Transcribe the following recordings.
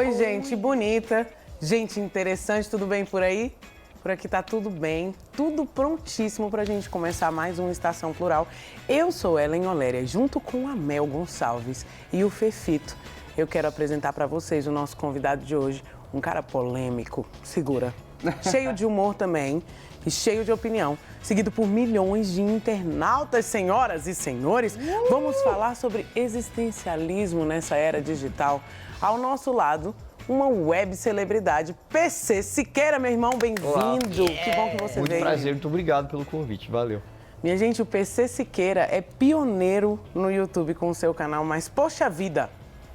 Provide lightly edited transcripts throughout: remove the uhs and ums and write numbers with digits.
Oi, gente bonita, gente interessante, tudo bem por aí? Por aqui tá tudo bem, tudo prontíssimo pra gente começar mais uma Estação Plural. Eu sou Ellen Oléria, junto com a Mel Gonçalves e o Fefito. Eu quero apresentar pra vocês o nosso convidado de hoje, um cara polêmico, segura, cheio de humor também e cheio de opinião, seguido por milhões de internautas, senhoras e senhores. Vamos falar sobre existencialismo nessa era digital. Ao nosso lado, uma web celebridade, PC Siqueira, meu irmão, bem-vindo. Que bom que você veio. Muito prazer, muito obrigado pelo convite, valeu. Minha gente, o PC Siqueira é pioneiro no YouTube com o seu canal Mas Poxa Vida,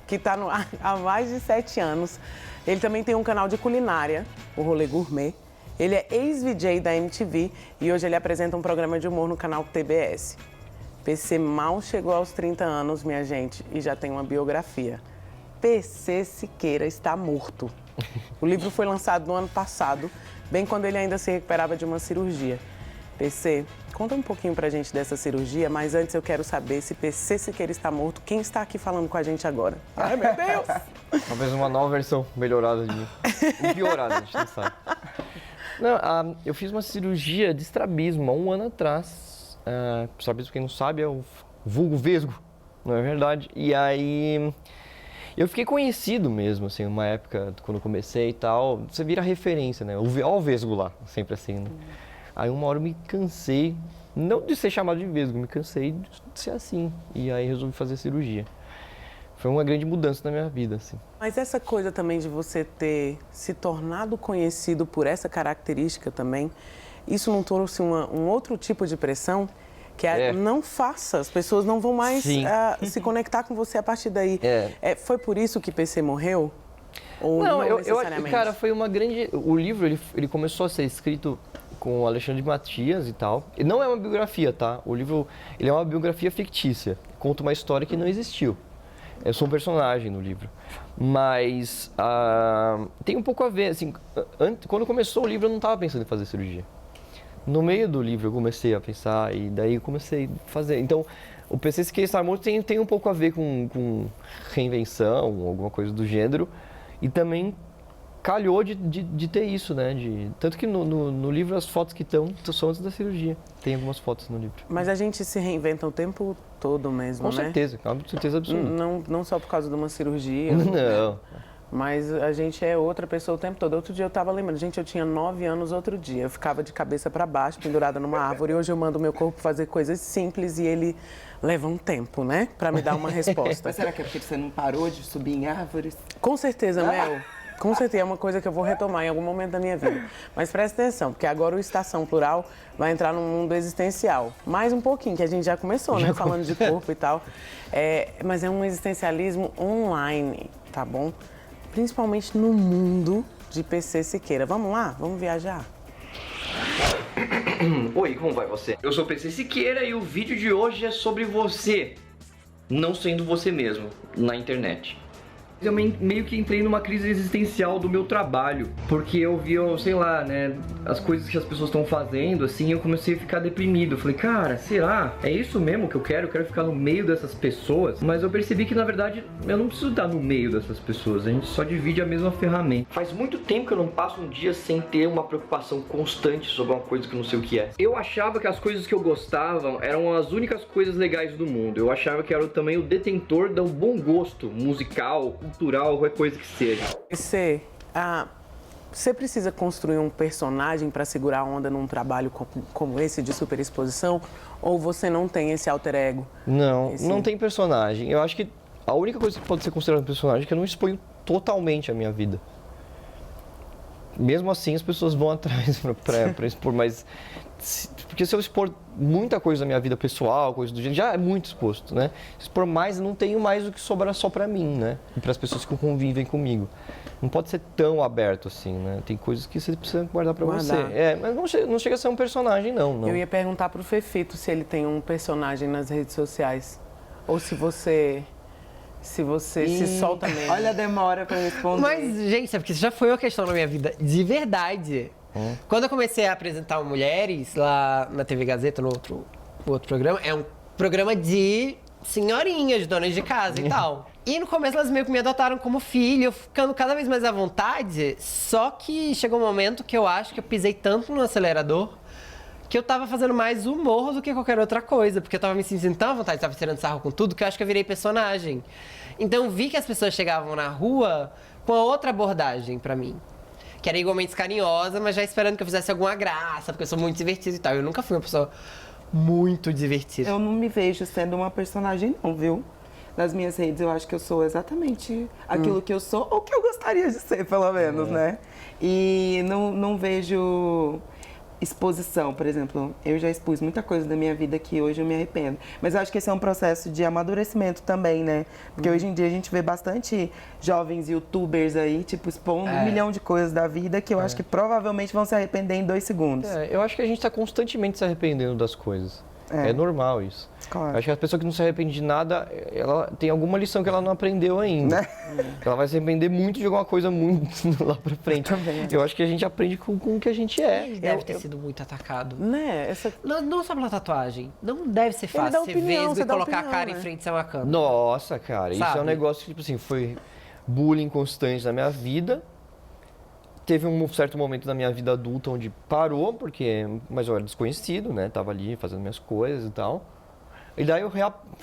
que está no ar há mais de 7 anos. Ele também tem um canal de culinária, o Rolê Gourmet. Ele é ex-VJ da MTV e hoje ele apresenta um programa de humor no canal TBS. PC mal chegou aos 30 anos, minha gente, e já tem uma biografia. PC Siqueira está morto. O livro foi lançado no ano passado, bem quando ele ainda se recuperava de uma cirurgia. PC, conta um pouquinho pra gente dessa cirurgia, mas antes eu quero saber se PC Siqueira está morto, quem está aqui falando com a gente agora? Ai, meu Deus! Talvez uma nova versão melhorada de mim. Piorada, a gente não sabe. Não, eu fiz uma cirurgia de estrabismo há um ano atrás. Estrabismo, quem não sabe, é o vulgo vesgo, não é verdade? E aí eu fiquei conhecido mesmo, assim, uma época, quando eu comecei e tal. Você vira referência, né? Olha o vesgo lá, sempre assim, né? Aí uma hora eu me cansei, não de ser chamado de vesgo, me cansei de ser assim. E aí resolvi fazer cirurgia. Foi uma grande mudança na minha vida, assim. Mas essa coisa também de você ter se tornado conhecido por essa característica também, isso não trouxe um outro tipo de pressão? Que não faça, as pessoas não vão mais se conectar com você a partir daí. Foi por isso que PC morreu? Ou não necessariamente? Cara, foi uma grande... O livro, ele começou a ser escrito com o Alexandre Matias e tal. E não é uma biografia, tá? O livro, ele é uma biografia fictícia. Conta uma história que não existiu. Eu sou um personagem no livro, mas tem um pouco a ver, assim, quando começou o livro eu não estava pensando em fazer cirurgia. No meio do livro eu comecei a pensar e daí eu comecei a fazer. Então, o PC Siqueira Estar Morto tem um pouco a ver com reinvenção, alguma coisa do gênero, e também calhou de ter isso, né? Tanto que no livro as fotos que estão são antes da cirurgia. Tem algumas fotos no livro. Mas a gente se reinventa o tempo todo mesmo, né? Com certeza absoluta. Não só por causa de uma cirurgia. Não. Mas a gente é outra pessoa o tempo todo. Outro dia eu tava lembrando, gente, eu tinha 9 anos outro dia. Eu ficava de cabeça para baixo, pendurada numa árvore. E hoje eu mando o meu corpo fazer coisas simples e ele leva um tempo, né? Para me dar uma resposta. Mas será que é porque você não parou de subir em árvores? Com certeza, Mel. Com certeza, é uma coisa que eu vou retomar em algum momento da minha vida. Mas presta atenção, porque agora o Estação Plural vai entrar num mundo existencial. Mais um pouquinho, que a gente já começou, né? Falando de corpo e tal. Mas é um existencialismo online, tá bom? Principalmente no mundo de PC Siqueira. Vamos lá? Vamos viajar? Oi, como vai você? Eu sou PC Siqueira e o vídeo de hoje é sobre você não sendo você mesmo na internet. Eu meio que entrei numa crise existencial do meu trabalho, porque eu via, sei lá, né, as coisas que as pessoas estão fazendo, assim, eu comecei a ficar deprimido. Eu falei, cara, será? É isso mesmo que eu quero? Eu quero ficar no meio dessas pessoas? Mas eu percebi que, na verdade, eu não preciso estar no meio dessas pessoas, a gente só divide a mesma ferramenta. Faz muito tempo que eu não passo um dia sem ter uma preocupação constante sobre uma coisa que eu não sei o que é. Eu achava que as coisas que eu gostava eram as únicas coisas legais do mundo. Eu achava que era também o detentor do bom gosto musical, cultural, qualquer coisa que seja. Você precisa construir um personagem para segurar a onda num trabalho como esse de superexposição? Ou você não tem esse alter ego? Não tem personagem. Eu acho que a única coisa que pode ser considerada um personagem é que eu não exponho totalmente a minha vida. Mesmo assim, as pessoas vão atrás para expor, mas... Porque se eu expor muita coisa da minha vida pessoal, coisa do gênero, já é muito exposto, né? Se expor mais, eu não tenho mais o que sobrar só pra mim, né? E para as pessoas que convivem comigo. Não pode ser tão aberto assim, né? Tem coisas que você precisa guardar pra você. Mas não chega a ser um personagem, não. Eu ia perguntar pro Fefito se ele tem um personagem nas redes sociais. Ou se você se solta mesmo. Olha a demora pra responder. Mas, gente, é porque isso já foi uma questão na minha vida, de verdade. Quando eu comecei a apresentar Mulheres lá na TV Gazeta, no outro programa, é um programa de senhorinhas, donas de casa e tal. E no começo elas meio que me adotaram como filho, eu ficando cada vez mais à vontade. Só que chegou um momento que eu acho que eu pisei tanto no acelerador que eu tava fazendo mais humor do que qualquer outra coisa. Porque eu tava me sentindo tão à vontade, tava tirando sarro com tudo, que eu acho que eu virei personagem. Então eu vi que as pessoas chegavam na rua com outra abordagem pra mim. Que era igualmente carinhosa, mas já esperando que eu fizesse alguma graça, porque eu sou muito divertida e tal. Eu nunca fui uma pessoa muito divertida. Eu não me vejo sendo uma personagem, não, viu? Nas minhas redes, eu acho que eu sou exatamente aquilo que eu sou, ou que eu gostaria de ser, pelo menos, né? E não vejo exposição, por exemplo. Eu já expus muita coisa da minha vida que hoje eu me arrependo. Mas eu acho que esse é um processo de amadurecimento também, né? Porque hoje em dia a gente vê bastante jovens youtubers aí, tipo, expondo 1 milhão de coisas da vida que eu acho que provavelmente vão se arrepender em 2 segundos. Eu acho que a gente tá constantemente se arrependendo das coisas. É normal isso. Claro. Acho que a pessoa que não se arrepende de nada, ela tem alguma lição que ela não aprendeu ainda. Né? Ela vai se arrepender muito de alguma coisa muito lá pra frente. Também. Eu acho que a gente aprende com o que a gente é. Deve ter sido muito atacado. Né? Essa... Não só pela tatuagem. Não deve ser fácil dá ser opinião, vesgo você e dá colocar opinião, a cara né? em frente a uma câmera. Nossa, cara, isso é um Sabe? negócio que, tipo assim, foi bullying constante na minha vida. Teve um certo momento da minha vida adulta onde parou, mas eu era desconhecido, né? Tava ali fazendo minhas coisas e tal. E daí eu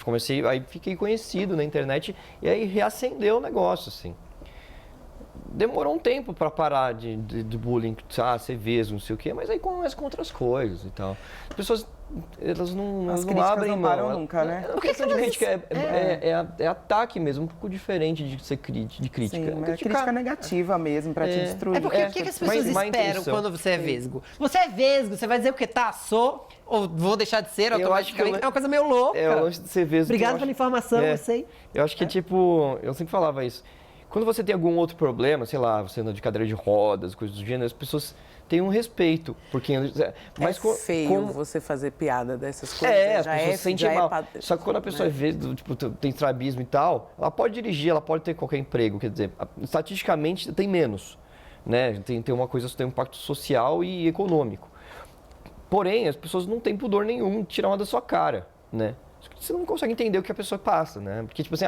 comecei, aí fiquei conhecido na internet e aí reacendeu o negócio, assim. Demorou um tempo pra parar de bullying, ser vesgo, não sei o quê, mas aí começa com outras coisas e tal. As pessoas, elas não abrem não mão. param nunca, né? A questão de crítica é ataque mesmo, um pouco diferente de ser de crítica. Sim, mas é crítica negativa mesmo, pra te destruir. É porque o que as pessoas má esperam intenção. quando você é vesgo? Você é vesgo, você vai dizer o quê? Tá, sou, ou vou deixar de ser automaticamente? É uma coisa meio louca. É o lance de ser vesgo. Obrigado pela informação, eu sei. Eu acho que, tipo, eu sempre falava isso. Quando você tem algum outro problema, sei lá, você anda de cadeira de rodas, coisas do gênero, as pessoas têm um respeito por quem... Mas feio você fazer piada dessas coisas. As pessoas se sentem mal. Só que quando a pessoa vê, tipo, tem estrabismo e tal, ela pode dirigir, ela pode ter qualquer emprego, quer dizer, estatisticamente tem menos, né? Tem uma coisa, tem um impacto social e econômico. Porém, as pessoas não têm pudor nenhum de tirar uma da sua cara, né? Você não consegue entender o que a pessoa passa, né? Porque, tipo assim,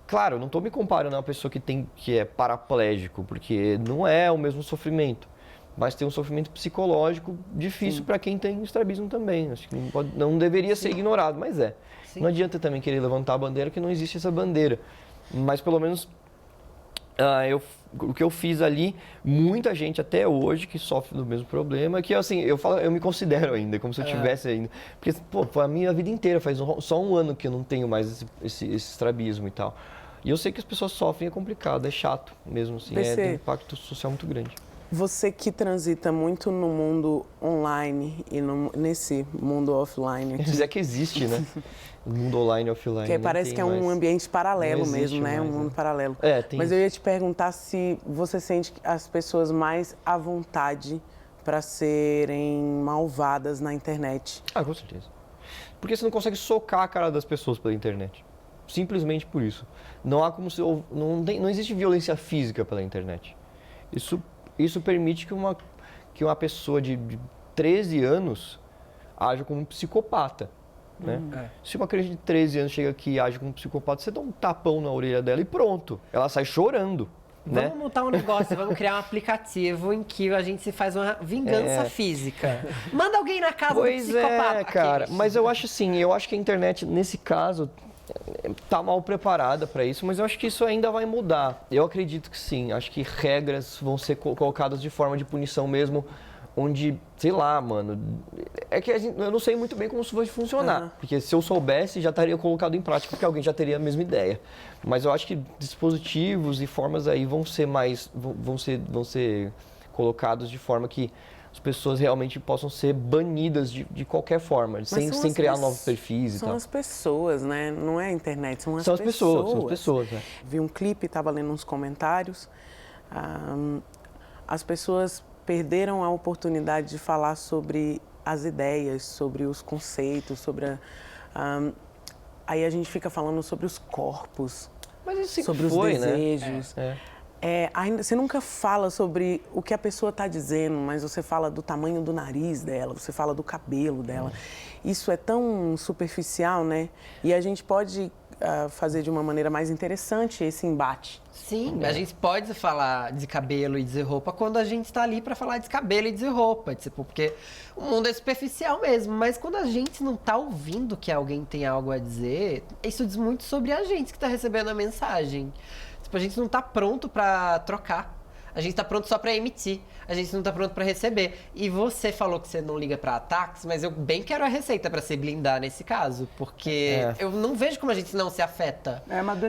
claro, eu não estou me comparando a uma pessoa que é paraplégico, porque não é o mesmo sofrimento. Mas tem um sofrimento psicológico difícil para quem tem estrabismo também. Acho que não deveria ser ignorado, mas é. Sim. Não adianta também querer levantar a bandeira, que não existe essa bandeira. Mas pelo menos o que eu fiz ali, muita gente até hoje que sofre do mesmo problema, que assim, eu me considero ainda, como se eu tivesse ainda. Porque, pô, foi a minha vida inteira, faz só um ano que eu não tenho mais esse estrabismo e tal. E eu sei que as pessoas sofrem, é complicado, é chato mesmo, assim, tem um impacto social muito grande. Você que transita muito no mundo online e nesse mundo offline aqui. Dizer que existe, né? O mundo online e offline. Que parece que é um ambiente paralelo mesmo, né? Um mundo paralelo. Mas eu ia te perguntar se você sente as pessoas mais à vontade para serem malvadas na internet. Com certeza. Porque você não consegue socar a cara das pessoas pela internet. Simplesmente por isso. Não há como não existe violência física pela internet. Isso permite que uma pessoa de 13 anos haja como um psicopata. Né? Se uma criança de 13 anos chega aqui e age como um psicopata, você dá um tapão na orelha dela e pronto. Ela sai chorando. Vamos montar um negócio, vamos criar um aplicativo em que a gente se faz uma vingança física. Manda alguém na casa do psicopata. Cara. Mas eu acho assim, que a internet, nesse caso, tá mal preparada para isso, mas eu acho que isso ainda vai mudar. Eu acredito que sim. Acho que regras vão ser colocadas de forma de punição mesmo, onde, sei lá, mano, é que eu não sei muito bem como isso vai funcionar, porque se eu soubesse já estaria colocado em prática, porque alguém já teria a mesma ideia. Mas eu acho que dispositivos e formas aí vão ser colocados de forma que as pessoas realmente possam ser banidas de qualquer forma, sem criar novos perfis e tal. São as pessoas, né? Não é a internet, são as pessoas. São as pessoas, né? Vi um clipe, estava lendo uns comentários, as pessoas perderam a oportunidade de falar sobre as ideias, sobre os conceitos, sobre aí a gente fica falando sobre os corpos, sobre os desejos. Né? Você nunca fala sobre o que a pessoa está dizendo, mas você fala do tamanho do nariz dela, você fala do cabelo dela. Isso é tão superficial, né? E a gente pode fazer de uma maneira mais interessante esse embate. Sim, a gente pode falar de cabelo e dizer roupa quando a gente está ali para falar de cabelo e dizer roupa, tipo, porque o mundo é superficial mesmo, mas quando a gente não tá ouvindo que alguém tem algo a dizer, isso diz muito sobre a gente que tá recebendo a mensagem. Tipo, a gente não tá pronto para trocar. A gente tá pronto só para emitir. A gente não tá pronto para receber. E você falou que você não liga para ataques, mas eu bem quero a receita para se blindar nesse caso, porque eu não vejo como a gente não se afeta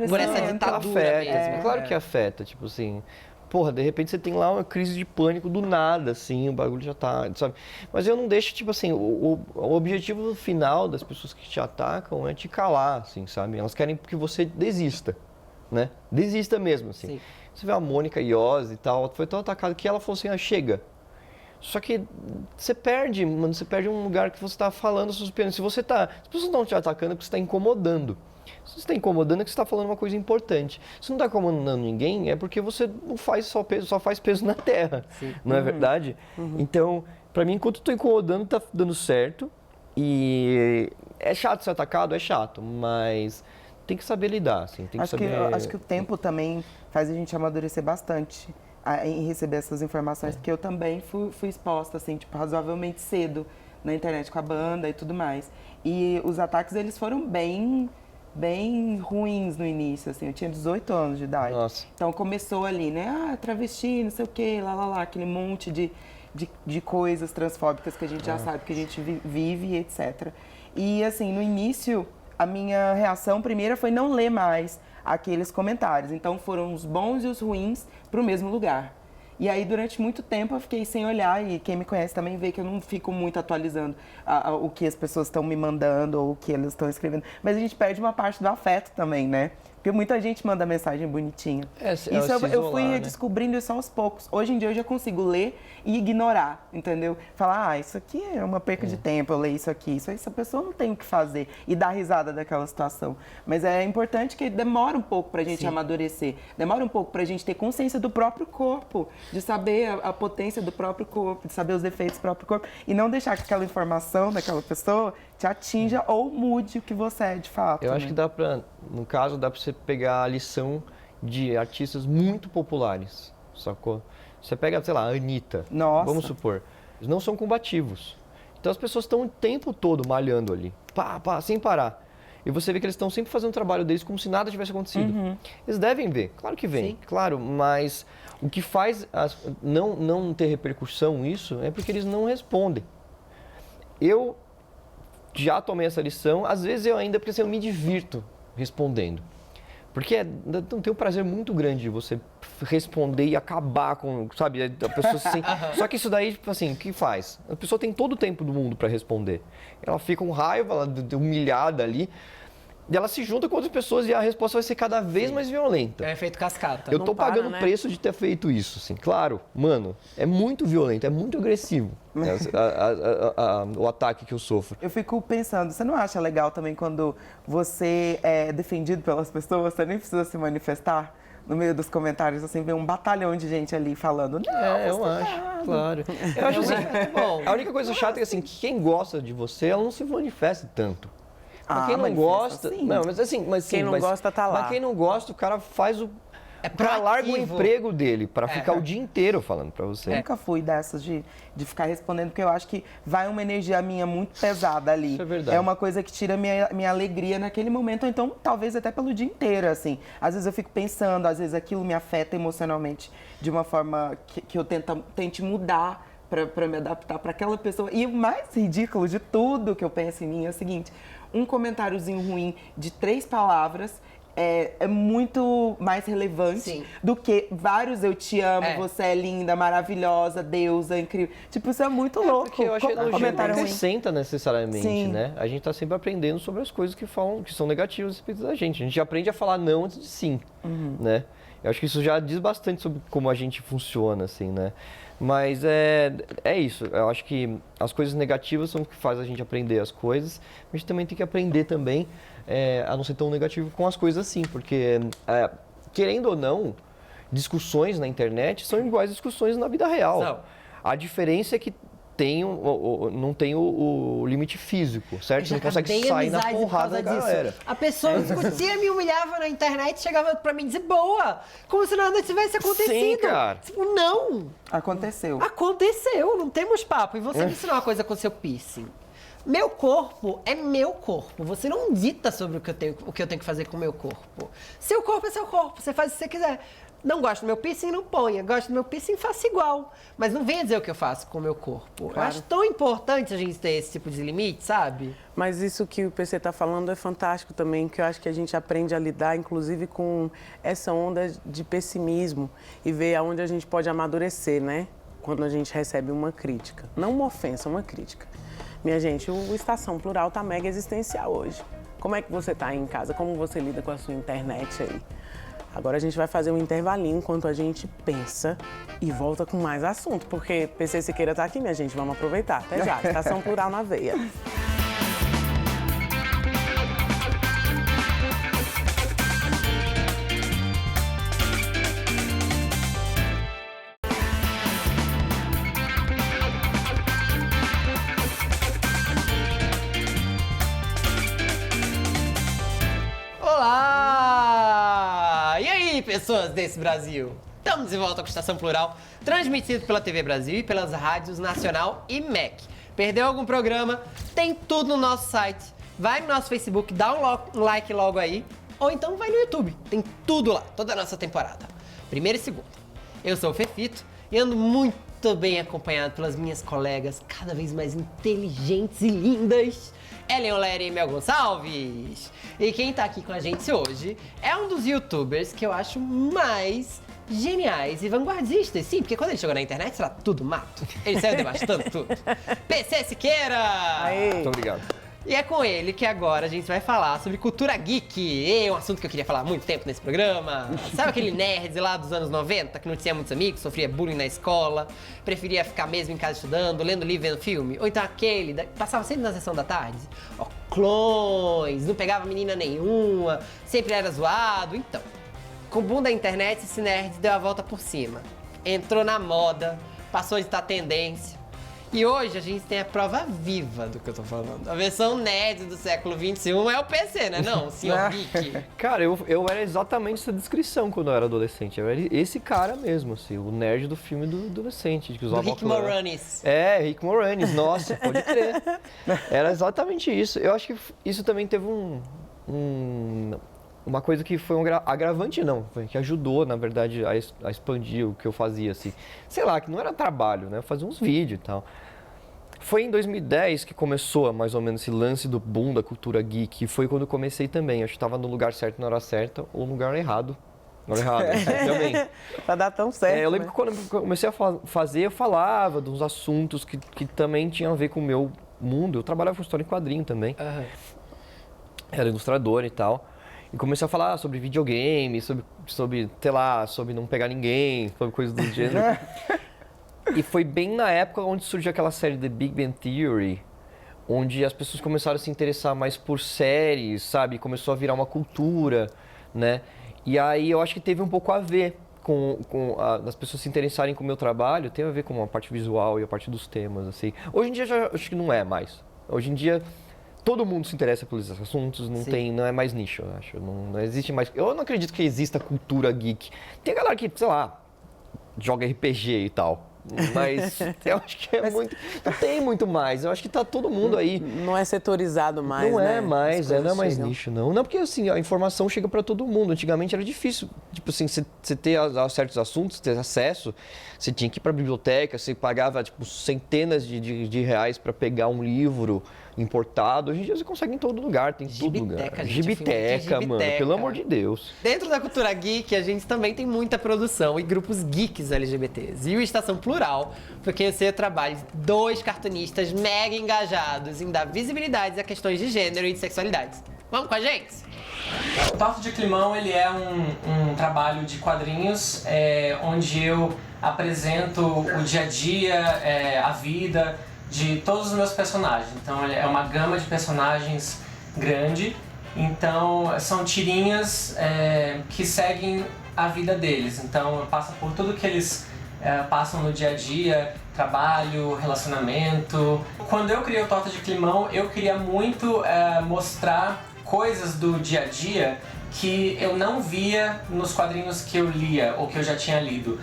por essa ditadura mesmo. Claro que afeta, tipo assim. Porra, de repente você tem lá uma crise de pânico do nada, assim, o bagulho já tá, sabe? Mas eu não deixo, tipo assim, o objetivo final das pessoas que te atacam é te calar, assim, sabe? Elas querem que você desista, né? Desista mesmo, assim. Sim. Você vê a Mônica Iose e tal, foi tão atacada que ela falou assim, chega. Só que você perde, mano, você perde um lugar que você tá falando suas opiniões. Se você tá, as pessoas não estão te atacando é porque você está incomodando. Se você está incomodando é que você está falando uma coisa importante. Se não está incomodando ninguém é porque você não faz só faz peso na terra. Sim. Não é verdade? Então, para mim, enquanto eu tô incomodando, tá dando certo. E é chato ser atacado, é chato, mas tem que saber lidar, assim, tem que saber... Acho que o tempo também faz a gente amadurecer bastante em receber essas informações, porque eu também fui exposta, assim, tipo, razoavelmente cedo na internet com a banda e tudo mais. E os ataques, eles foram bem ruins no início, assim, eu tinha 18 anos de idade. Nossa. Então começou ali, né, travesti, não sei o quê, lá, aquele monte de coisas transfóbicas que a gente já sabe que a gente vive, etc. E, assim, no início, a minha reação primeira foi não ler mais aqueles comentários. Então foram os bons e os ruins para o mesmo lugar. E aí durante muito tempo eu fiquei sem olhar, e quem me conhece também vê que eu não fico muito atualizando o que as pessoas estão me mandando ou o que elas estão escrevendo. Mas a gente perde uma parte do afeto também, né? Porque muita gente manda mensagem bonitinha. Isso eu fui descobrindo isso aos poucos. Hoje em dia eu já consigo ler e ignorar, entendeu? Falar, isso aqui é uma perca de tempo, eu leio isso aqui. Isso aí, essa pessoa não tem o que fazer. E dar risada daquela situação. Mas é importante que demora um pouco pra gente amadurecer. Demora um pouco pra gente ter consciência do próprio corpo. De saber a potência do próprio corpo, de saber os defeitos do próprio corpo. E não deixar que aquela informação daquela pessoa te atinja ou mude o que você é de fato. Eu acho que dá pra, no caso, dá pra você pegar a lição de artistas muito populares, sacou? Você pega, sei lá, a Anitta, vamos supor, eles não são combativos. Então as pessoas estão o tempo todo malhando ali, sem parar. E você vê que eles estão sempre fazendo o trabalho deles como se nada tivesse acontecido. Eles devem ver, claro que vem, claro, mas o que faz não ter repercussão isso é porque eles não respondem. Eu já tomei essa lição, às vezes eu ainda, porque eu me divirto respondendo. Porque tem um prazer muito grande de você responder e acabar com, sabe, a pessoa assim. Só que isso daí, tipo assim, o que faz? A pessoa tem todo o tempo do mundo para responder. Ela fica com raiva, ela humilhada ali. E ela se junta com outras pessoas e a resposta vai ser cada vez mais violenta. É um efeito cascata. Eu tô pagando o preço de ter feito isso, assim. Claro, mano, é muito violento, é muito agressivo o ataque que eu sofro. Eu fico pensando, você não acha legal também quando você é defendido pelas pessoas, você nem precisa se manifestar? No meio dos comentários, assim, vê um batalhão de gente ali falando. Não, eu acho, claro. Eu acho assim, a única coisa chata é que, assim, quem gosta de você, ela não se manifesta tanto. Pra quem não gosta... Assim. Não, mas assim... Quem não gosta tá lá. Pra quem não gosta, o cara faz o... larga o emprego dele pra ficar o dia inteiro falando pra você. Eu nunca fui dessas de ficar respondendo, porque eu acho que vai uma energia minha muito pesada ali. Isso é verdade. É uma coisa que tira minha alegria naquele momento, ou então talvez até pelo dia inteiro, assim. Às vezes eu fico pensando, às vezes aquilo me afeta emocionalmente de uma forma que eu tente mudar pra me adaptar pra aquela pessoa. E o mais ridículo de tudo que eu penso em mim é o seguinte: um comentáriozinho ruim de 3 palavras é muito mais relevante do que vários eu te amo, você é linda, maravilhosa, deusa, incrível. Tipo, isso é muito louco. Porque eu acho que elogio não acrescenta necessariamente, né? A gente tá sempre aprendendo sobre as coisas que são negativas a respeito da gente. A gente aprende a falar não antes de sim, né? Eu acho que isso já diz bastante sobre como a gente funciona, assim, né? Mas é isso. Eu acho que as coisas negativas são o que faz a gente aprender as coisas. A gente também tem que aprender também a não ser tão negativo com as coisas assim. Porque, querendo ou não, discussões na internet são iguais a discussões na vida real. A diferença é que tem o limite físico, certo? Você não consegue sair na porrada da galera. A pessoa discutia, me humilhava na internet, chegava pra mim dizer boa, como se nada tivesse acontecido. Sim, cara. Tipo, não. Aconteceu. Aconteceu, não temos papo. E você me ensinou uma coisa com seu piercing. Meu corpo é meu corpo. Você não dita sobre o que eu tenho que fazer com o meu corpo. Seu corpo é seu corpo, você faz o que você quiser. Não gosto do meu piercing, não ponha. Gosto do meu piercing, faça igual. Mas não venha dizer o que eu faço com o meu corpo. Claro. Eu acho tão importante a gente ter esse tipo de limite, sabe? Mas isso que o PC está falando é fantástico também, que eu acho que a gente aprende a lidar, inclusive, com essa onda de pessimismo e ver aonde a gente pode amadurecer, né? Quando a gente recebe uma crítica. Não uma ofensa, uma crítica. Minha gente, o Estação Plural tá mega existencial hoje. Como é que você tá aí em casa? Como você lida com a sua internet aí? Agora a gente vai fazer um intervalinho enquanto a gente pensa e volta com mais assunto, porque PC Siqueira tá aqui, minha gente, vamos aproveitar. Até já, Estação Plural na veia. Olá! E aí, pessoas desse Brasil? Estamos de volta com Estação Plural, transmitido pela TV Brasil e pelas rádios Nacional e MEC. Perdeu algum programa? Tem tudo no nosso site. Vai no nosso Facebook, dá um like logo aí. Ou então vai no YouTube, tem tudo lá, toda a nossa temporada. Primeira e segunda. Eu sou o Fefito e ando muito bem acompanhado pelas minhas colegas cada vez mais inteligentes e lindas, Ellen Oleri e Mel Gonçalves. E quem tá aqui com a gente hoje é um dos youtubers que eu acho mais geniais e vanguardistas. Sim, porque quando ele chegou na internet era tudo mato. Ele saiu devastando tudo. PC Siqueira! Aê. Muito obrigado. E é com ele que agora a gente vai falar sobre cultura geek. É um assunto que eu queria falar há muito tempo nesse programa. Sabe aquele nerd lá dos anos 90 que não tinha muitos amigos, sofria bullying na escola, preferia ficar mesmo em casa estudando, lendo livro, vendo filme? Ou então aquele que passava sempre na sessão da tarde? Ó, clones, não pegava menina nenhuma, sempre era zoado. Então, com o boom da internet, esse nerd deu a volta por cima. Entrou na moda, passou a estar tendência. E hoje a gente tem a prova viva do que eu tô falando. A versão nerd do século XXI é o PC, né? Não, o senhor geek. Cara, eu era exatamente essa descrição quando eu era adolescente. Eu era esse cara mesmo, assim, o nerd do filme do adolescente. Que usava do Rick Moranis. É, Rick Moranis, nossa, pode crer. Era exatamente isso. Eu acho que isso também teve uma coisa que foi um agravante, não, que ajudou, na verdade, a expandir o que eu fazia, assim. Sei lá, que não era trabalho, né? Eu fazia uns vídeos e tal. Foi em 2010 que começou, mais ou menos, esse lance do boom da cultura geek. E foi quando eu comecei também. Acho que estava no lugar certo na hora certa ou no lugar errado. Na hora errada, também. Pra dar tão certo, Eu lembro que quando eu comecei a fazer, eu falava de uns assuntos que também tinham a ver com o meu mundo. Eu trabalhava com história em quadrinho também. Uhum. Era ilustrador e tal. E comecei a falar sobre videogame, sobre, sei lá, sobre não pegar ninguém, sobre coisas do gênero. E foi bem na época onde surgiu aquela série The Big Bang Theory, onde as pessoas começaram a se interessar mais por séries, sabe? Começou a virar uma cultura, né? E aí eu acho que teve um pouco a ver com as pessoas se interessarem com o meu trabalho, tem a ver com a parte visual e a parte dos temas, assim. Hoje em dia já acho que não é mais. Hoje em dia todo mundo se interessa pelos assuntos, não é mais nicho, eu acho. Não existe mais. Eu não acredito que exista cultura geek. Tem a galera que, sei lá, joga RPG e tal. Mas eu acho que muito. Não tem muito mais. Eu acho que tá todo mundo aí. Não é setorizado mais, não né? É mais, não é mais chegam. nicho, não. Não, porque assim, a informação chega para todo mundo. Antigamente era difícil. Tipo assim, você ter certos assuntos, ter acesso, você tinha que ir pra biblioteca, você pagava tipo centenas de reais para pegar um livro importado. Hoje em dia você consegue em todo lugar, tem todo lugar. Gibiteca, mano, pelo amor de Deus. Dentro da cultura geek, a gente também tem muita produção e grupos geeks LGBTs. E o Estação Plural foi quem eu sei o trabalho de 2 cartunistas mega engajados em dar visibilidade a questões de gênero e de sexualidade. Vamos com a gente? O Torta de Climão, ele é um trabalho de quadrinhos onde eu apresento o dia a dia, a vida de todos os meus personagens. Então é uma gama de personagens grande, então são tirinhas que seguem a vida deles. Então passa por tudo que eles passam no dia a dia, trabalho, relacionamento. Quando eu criei o Torta de Climão, eu queria muito mostrar coisas do dia a dia que eu não via nos quadrinhos que eu lia ou que eu já tinha lido,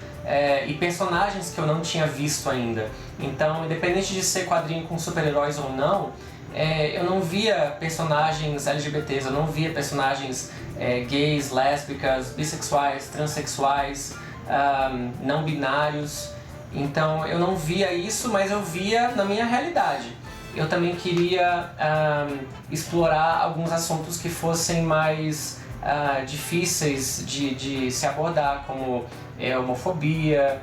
e personagens que eu não tinha visto ainda. Então, independente de ser quadrinho com super-heróis ou não, eu não via personagens LGBTs, eu não via personagens gays, lésbicas, bissexuais, transexuais, não binários. Então eu não via isso, mas eu via na minha realidade. Eu também queria explorar alguns assuntos que fossem mais difíceis de se abordar, como homofobia,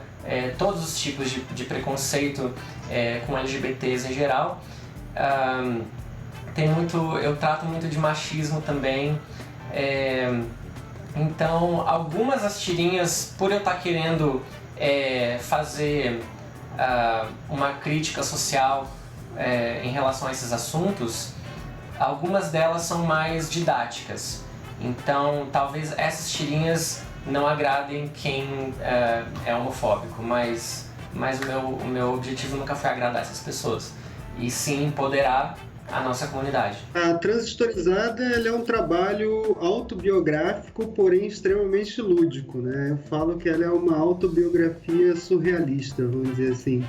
todos os tipos de preconceito com LGBTs em geral. Eu trato muito de machismo também. Então, algumas das tirinhas, por eu estar querendo fazer uma crítica social em relação a esses assuntos, algumas delas são mais didáticas. Então, talvez essas tirinhas não agradem quem é homofóbico, mas o meu objetivo nunca foi agradar essas pessoas, e sim empoderar a nossa comunidade. A Transistorizada ela é um trabalho autobiográfico, porém extremamente lúdico, né? Eu falo que ela é uma autobiografia surrealista, vamos dizer assim.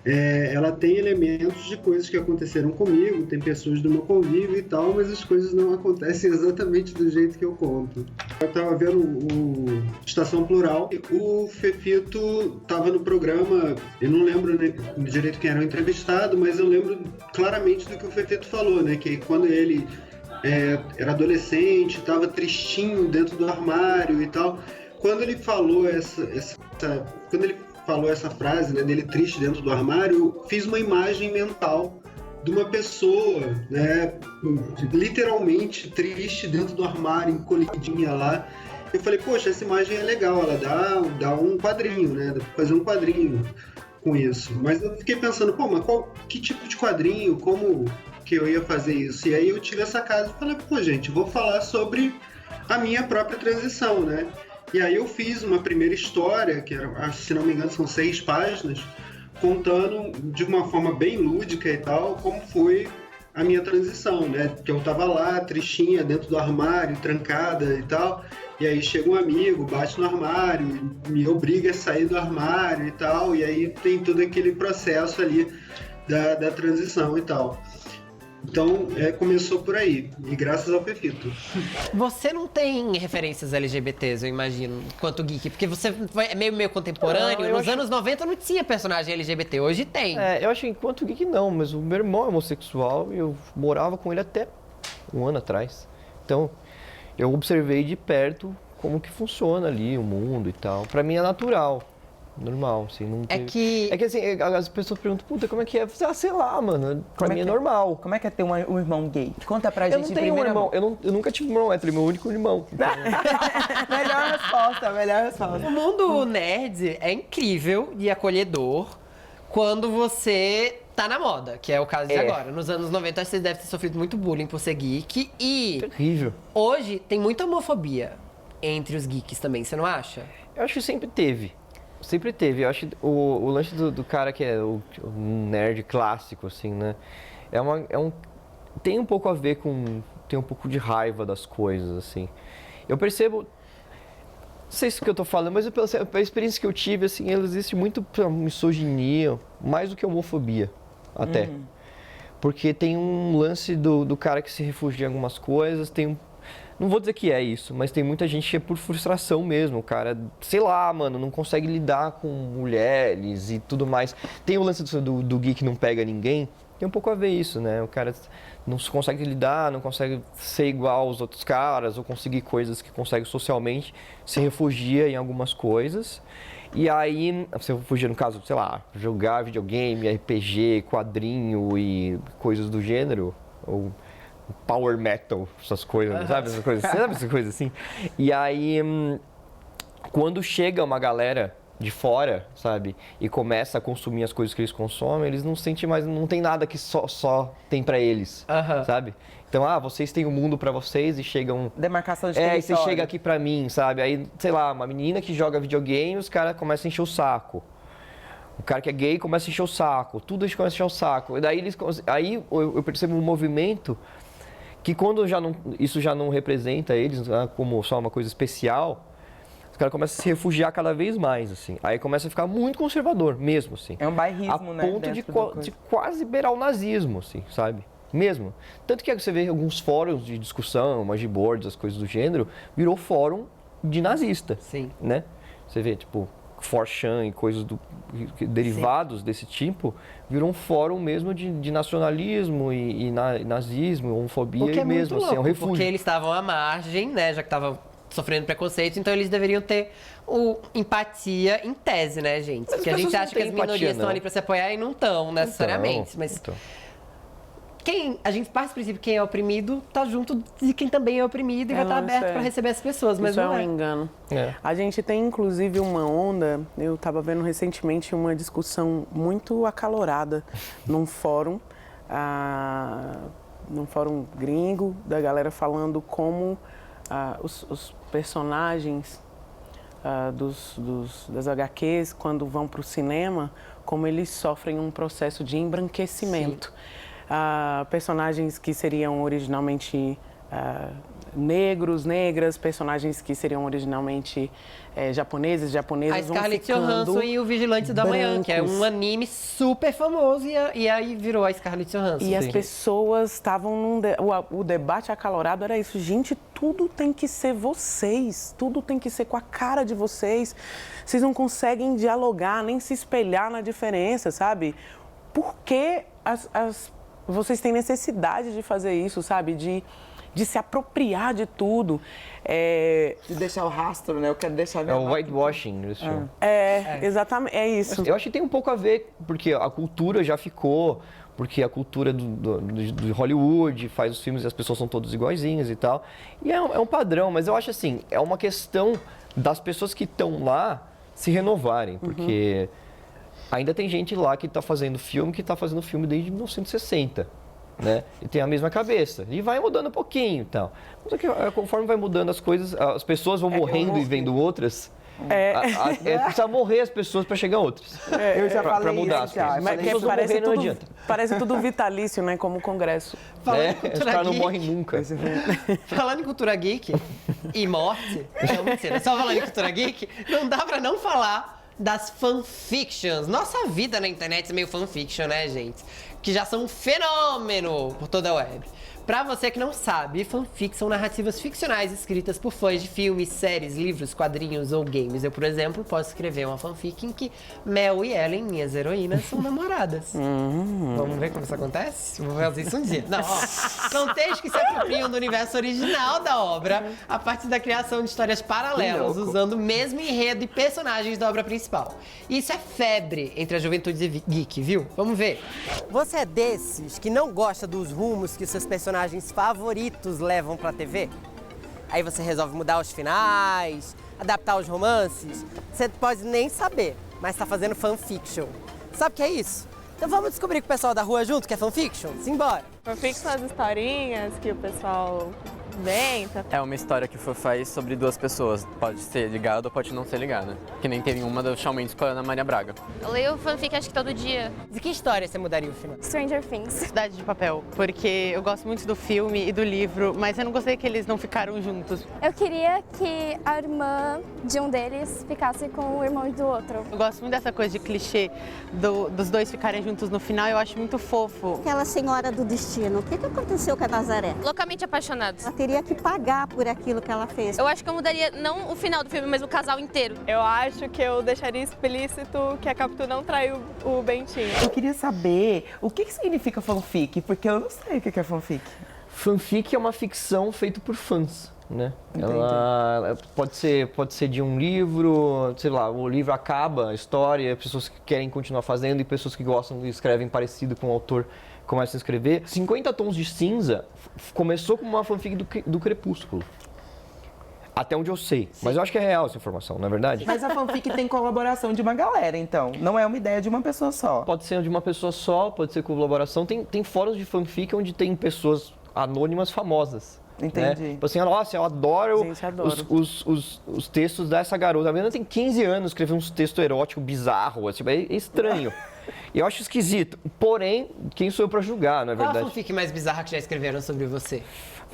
Ela tem elementos de coisas que aconteceram comigo, tem pessoas do meu convívio e tal, mas as coisas não acontecem exatamente do jeito que eu conto. Eu estava vendo o Estação Plural, o Fefito estava no programa, eu não lembro direito quem era o entrevistado, mas eu lembro claramente do que o Fefito falou, né? Que quando ele era adolescente, estava tristinho dentro do armário e tal, quando ele falou essa frase, né, dele triste dentro do armário, eu fiz uma imagem mental de uma pessoa, né, literalmente triste dentro do armário, encolhidinha lá. Eu falei, poxa, essa imagem é legal, ela dá um quadrinho, né, dá pra fazer um quadrinho com isso. Mas eu fiquei pensando, pô, mas que tipo de quadrinho, como que eu ia fazer isso? E aí eu tive essa casa e falei, pô, gente, vou falar sobre a minha própria transição, né? E aí eu fiz uma primeira história, que se não me engano são 6 páginas, contando de uma forma bem lúdica e tal, como foi a minha transição, né? Que eu tava lá, tristinha, dentro do armário, trancada e tal, e aí chega um amigo, bate no armário, me obriga a sair do armário e tal, e aí tem todo aquele processo ali da transição e tal. Então, começou por aí, e graças ao Fefito. Você não tem referências LGBTs, eu imagino, quanto geek, porque você é meio contemporâneo. Nos anos 90 não tinha personagem LGBT, hoje tem. Eu acho que enquanto geek não, mas o meu irmão é homossexual e eu morava com ele até um ano atrás. Então, eu observei de perto como que funciona ali o mundo e tal. Pra mim é natural. Normal, assim, não tem... É que assim, as pessoas perguntam, puta, como é que é? Sei lá, mano, pra mim é normal. Como é que é ter um irmão gay? Conta pra gente. Eu não tenho um irmão, eu nunca tive um irmão hétero, meu único irmão. Então... melhor resposta. O mundo nerd é incrível e acolhedor quando você tá na moda, que é o caso de agora. Nos anos 90, você deve ter sofrido muito bullying por ser geek e... Terrível. Hoje tem muita homofobia entre os geeks também, você não acha? Eu acho que sempre teve. Sempre teve. Eu acho que o lance do cara que é o nerd clássico, assim, né? Tem um pouco a ver com... Tem um pouco de raiva das coisas, assim. Eu percebo... Não sei se é o que eu tô falando, mas a experiência que eu tive, assim, existe muito misoginia, mais do que homofobia, até. Porque tem um lance do cara que se refugia em algumas coisas, tem um... Não vou dizer que é isso, mas tem muita gente que é por frustração mesmo. O cara, sei lá, mano, não consegue lidar com mulheres e tudo mais. Tem o lance do geek que não pega ninguém, tem um pouco a ver isso, né? O cara não consegue lidar, não consegue ser igual aos outros caras, ou conseguir coisas que consegue socialmente, se refugia em algumas coisas. E aí, se refugia no caso, sei lá, jogar videogame, RPG, quadrinho e coisas do gênero, ou... power metal, essas coisas, sabe? Essas coisas assim. E aí, quando chega uma galera de fora, sabe? E começa a consumir as coisas que eles consomem, eles não sentem mais, não tem nada que só tem pra eles, sabe? Então, vocês têm o mundo pra vocês e chegam... Demarcação de território. E você chega aqui pra mim, sabe? Aí, sei lá, uma menina que joga videogame, os caras começam a encher o saco. O cara que é gay começa a encher o saco, tudo eles começam a encher o saco. E daí aí eu percebo um movimento que quando isso já não representa eles, né, como só uma coisa especial, os caras começam a se refugiar cada vez mais, assim. Aí começa a ficar muito conservador mesmo, assim. É um bairrismo, né? A ponto de quase beirar o nazismo, assim, sabe? Mesmo. Tanto que você vê alguns fóruns de discussão, Magiboards, as coisas do gênero, virou fórum de nazista. Sim. Né? Você vê, tipo, 4chan e coisas derivados desse tipo, virou um fórum mesmo de nacionalismo e nazismo, homofobia e mesmo, assim, é um refúgio. Porque eles estavam à margem, né, já que estavam sofrendo preconceito, então eles deveriam ter empatia em tese, né, gente? Porque a gente acha que as minorias estão ali para se apoiar e não estão, necessariamente. Mas a gente parte do princípio que quem é oprimido tá junto de quem também é oprimido e vai estar aberto para receber as pessoas, mas isso não é um engano. A gente tem, inclusive, uma onda, eu estava vendo recentemente uma discussão muito acalorada num fórum gringo, da galera falando como os personagens das HQs, quando vão para o cinema, como eles sofrem um processo de embranquecimento. Personagens que seriam originalmente negras, personagens que seriam originalmente japonesas a Scarlett Johansson e o Vigilante da Manhã, que é um anime super famoso e aí virou a Scarlett Johansson. E as pessoas estavam o debate acalorado era isso, gente, tudo tem que ser vocês, tudo tem que ser com a cara de vocês não conseguem dialogar, nem se espelhar na diferença, sabe? Por que vocês têm necessidade de fazer isso, sabe? De se apropriar de tudo. De deixar o rastro, né? Eu quero deixar... É o whitewashing, eles chamam. Exatamente, é isso. Eu acho que tem um pouco a ver, porque a cultura já ficou, porque a cultura do Hollywood faz os filmes e as pessoas são todas iguaizinhas e tal. E é um padrão, mas eu acho assim, é uma questão das pessoas que estão lá se renovarem, porque... Ainda tem gente lá que está fazendo filme desde 1960, né? E tem a mesma cabeça. E vai mudando um pouquinho e tal. Mas conforme vai mudando as coisas, as pessoas vão morrendo e vendo outras. Precisa morrer as pessoas para chegar outras. Eu já falei para mudar isso já. Mas parece tudo vitalício, né? Como o Congresso. Os caras não morrem nunca. Falando em cultura geek e morte, não, mentira, só falando em cultura geek, não dá para não falar das fanfictions. Nossa vida na internet é meio fanfiction, né, gente? Que já são um fenômeno por toda a web. Pra você que não sabe, fanfics são narrativas ficcionais escritas por fãs de filmes, séries, livros, quadrinhos ou games. Eu, por exemplo, posso escrever uma fanfic em que Mel e Ellen, minhas heroínas, são namoradas. Vamos ver como isso acontece? Vou fazer isso um dia. Não, são textos que se apropriam do universo original da obra a partir da criação de histórias paralelas, usando o mesmo enredo e personagens da obra principal. Isso é febre entre a juventude geek, viu? Vamos ver. Você é desses que não gosta dos rumos que seus personagens favoritos levam pra TV? Aí você resolve mudar os finais, adaptar os romances. Você pode nem saber, mas tá fazendo fanfiction. Sabe o que é isso? Então vamos descobrir com o pessoal da rua junto que é fanfiction? Simbora! Fanfic são as historinhas que o pessoal inventa. É uma história que faz sobre duas pessoas. Pode ser ligada ou pode não ser ligada. Que nem teve uma do Shawn Mendes com a Ana Maria Braga. Eu leio fanfic acho que todo dia. De que história você mudaria o final? Stranger Things. Cidade de Papel, porque eu gosto muito do filme e do livro, mas eu não gostei que eles não ficaram juntos. Eu queria que a irmã de um deles ficasse com o irmão do outro. Eu gosto muito dessa coisa de clichê dos dois ficarem juntos no final, eu acho muito fofo. Aquela senhora do destino, o que aconteceu com a Nazaré? Loucamente apaixonados. Ela teria que pagar por aquilo que ela fez. Eu acho que eu mudaria não o final do filme, mas o casal inteiro. Eu acho que eu deixaria explícito que a Capitu não traiu o Bentinho. Eu queria saber o que significa fanfic, porque eu não sei o que é fanfic. Fanfic é uma ficção feita por fãs, né? Ela pode ser de um livro, sei lá, o livro acaba, a história, pessoas que querem continuar fazendo e pessoas que gostam e escrevem parecido com o autor começam a escrever. 50 Tons de Cinza começou como uma fanfic do Crepúsculo. Até onde eu sei. Sim. Mas eu acho que é real essa informação, não é verdade? Mas a fanfic tem colaboração de uma galera, então. Não é uma ideia de uma pessoa só. Pode ser de uma pessoa só, pode ser colaboração. Tem fóruns de fanfic onde tem pessoas anônimas famosas. Entendi. Né? Tipo assim, nossa, eu adoro, Gente, adoro. os textos dessa garota. A menina tem 15 anos, escreveu uns textos eróticos bizarros, tipo, é estranho. E eu acho esquisito. Porém, quem sou eu pra julgar, não é Qual a verdade? fanfic mais bizarra que já escreveram sobre você?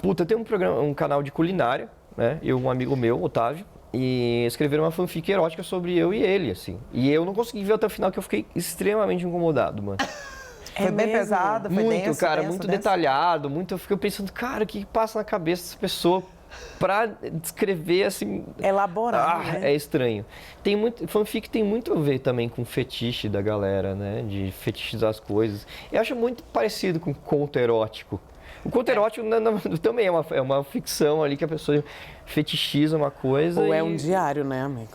Puta, eu tenho um canal de culinária, né? Eu e um amigo meu, Otávio, e escreveram uma fanfic erótica sobre eu e ele, assim. E eu não consegui ver até o final, que eu fiquei extremamente incomodado, mano. Foi bem pesado, foi Muito, denso, cara, denso, muito denso. detalhado, muito. Eu fico pensando, cara, o que passa na cabeça dessa pessoa pra descrever assim. Elaborar. né? É estranho. Fanfic tem muito a ver também com fetiche da galera, né? De fetichizar as coisas. Eu acho muito parecido com conto erótico. O conto erótico também é uma ficção ali que a pessoa fetichiza uma coisa. Ou é um diário, né, amigo?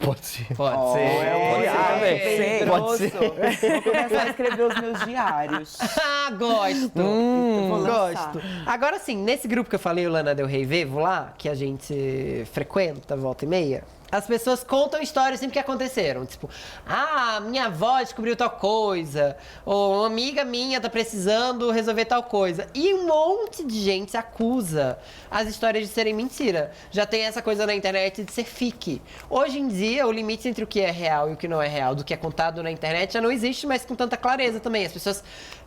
Pode ser. Pode ser. Pode ser também. Pode ser. Vou começar a escrever os meus diários. Ah, gosto. vou lançar. Gosto. Agora sim, nesse grupo que eu falei, o Lana Del Rey Vevo lá, que a gente frequenta, volta e meia, as pessoas contam histórias sempre que aconteceram. Tipo, minha avó descobriu tal coisa. Ou uma amiga minha tá precisando resolver tal coisa. E um monte de gente acusa as histórias de serem mentira. Já tem essa coisa na internet de ser fic. Hoje em dia, o limite entre o que é real e o que não é real, do que é contado na internet, já não existe mais com tanta clareza também. As pessoas...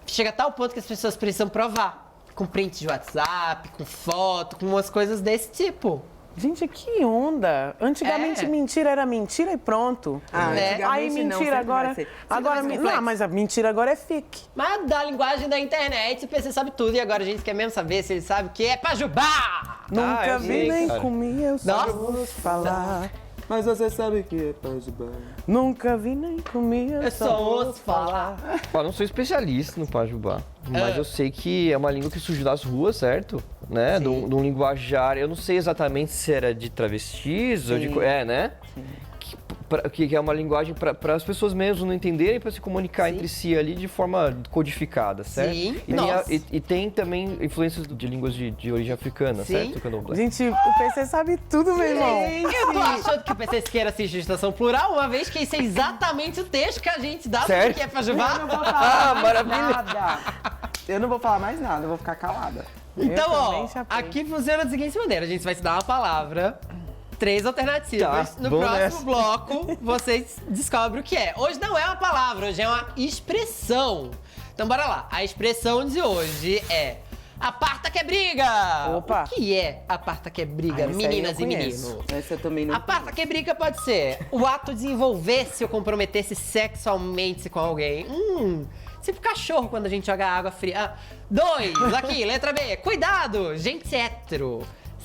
Chega a tal ponto que as pessoas precisam provar. Com print de WhatsApp, com foto, com umas coisas desse tipo. Gente, que onda! Antigamente mentira era mentira e pronto. Antigamente Aí não, mentira sempre agora. vai ser. Agora não, mas a mentira agora é fic. Mas da linguagem da internet, o PC sabe tudo. E agora a gente quer mesmo saber se ele sabe o que é Pajubá! Nunca eu vi sei, nem cara. comi, eu só Nossa. vou falar. Mas você sabe que é Pajubá. Nunca vi nem comi, eu Eu só ouço falar. Eu não sou especialista no Pajubá, mas eu sei que é uma língua que surgiu das ruas, certo? Né? De um linguajar. Eu não sei exatamente se era de travestis ou de. né? Que é uma linguagem para as pessoas mesmo não entenderem, para se comunicar entre si ali de forma codificada, certo? Sim. E tem também influências de línguas de origem africana, Sim. certo? Candomblé. Gente, o PC sabe tudo, meu irmão. Eu tô achando que o PC Siqueira assiste Estação Plural, uma vez que isso é exatamente o texto que a gente dá sobre o Certo? que é Pajubá. Eu não vou falar mais maravilha. nada. Eu não vou falar mais nada, eu vou ficar calada. Então, Eu ó, também chapei. aqui funciona da seguinte maneira: a gente vai te dar uma palavra, 3 alternativas. Tá, No vamos próximo nessa. bloco, vocês descobrem o que é. Hoje não é uma palavra, hoje é uma expressão. Então, bora lá. A expressão de hoje é aparta que é briga. Opa. O que é aparta que é briga, Ah, esse aí meninas eu e conheço. meninos? Essa eu também não. Aparta que é briga pode ser o ato de envolver-se ou comprometer-se sexualmente com alguém. Tipo cachorro quando a gente joga água fria. 2, aqui, letra B. Cuidado, gente hétero.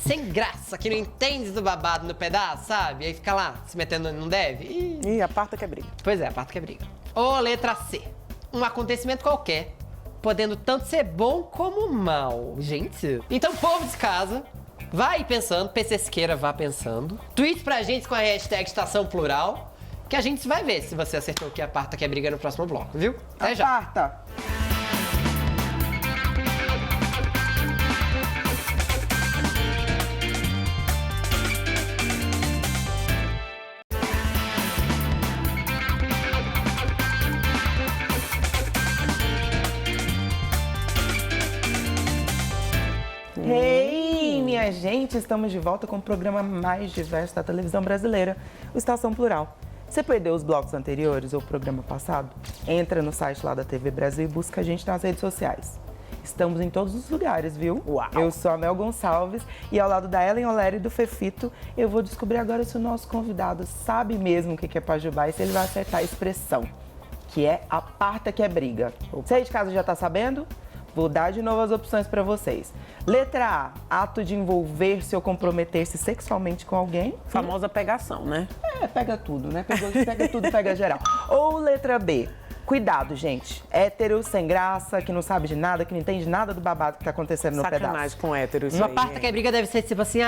Sem graça, que não entende do babado no pedaço, sabe? Aí fica lá, se metendo onde não deve. Ih, aparta que é briga. Pois é, aparta que é briga. Ou letra C. Um acontecimento qualquer, podendo tanto ser bom como mal. Gente. Então, povo de casa, vai pensando, PC Siqueira, vá pensando. Tweet pra gente com a hashtag Estação Plural, que a gente vai ver se você acertou o que é aparta que é briga no próximo bloco, viu? Até já. Aparta. Hey, minha gente, estamos de volta com o programa mais diverso da televisão brasileira, o Estação Plural. Você perdeu os blocos anteriores ou o programa passado? Entra no site lá da TV Brasil e busca a gente nas redes sociais. Estamos em todos os lugares, viu? Uau. Eu sou a Mel Gonçalves e ao lado da Ellen Olério e do Fefito, eu vou descobrir agora se o nosso convidado sabe mesmo o que é Pajubá e se ele vai acertar a expressão, que é aparta que é briga. Você aí de casa já tá sabendo? Vou dar de novo as opções para vocês. Letra A, ato de envolver-se ou comprometer-se sexualmente com alguém. Famosa pegação, né? Pega tudo, né? Pega tudo, pega geral. Ou letra B, cuidado, gente. Hétero, sem graça, que não sabe de nada, que não entende nada do babado que tá acontecendo no pedaço. Sacanagem com hétero, isso Uma aí, aparta hein? que é briga deve ser tipo assim,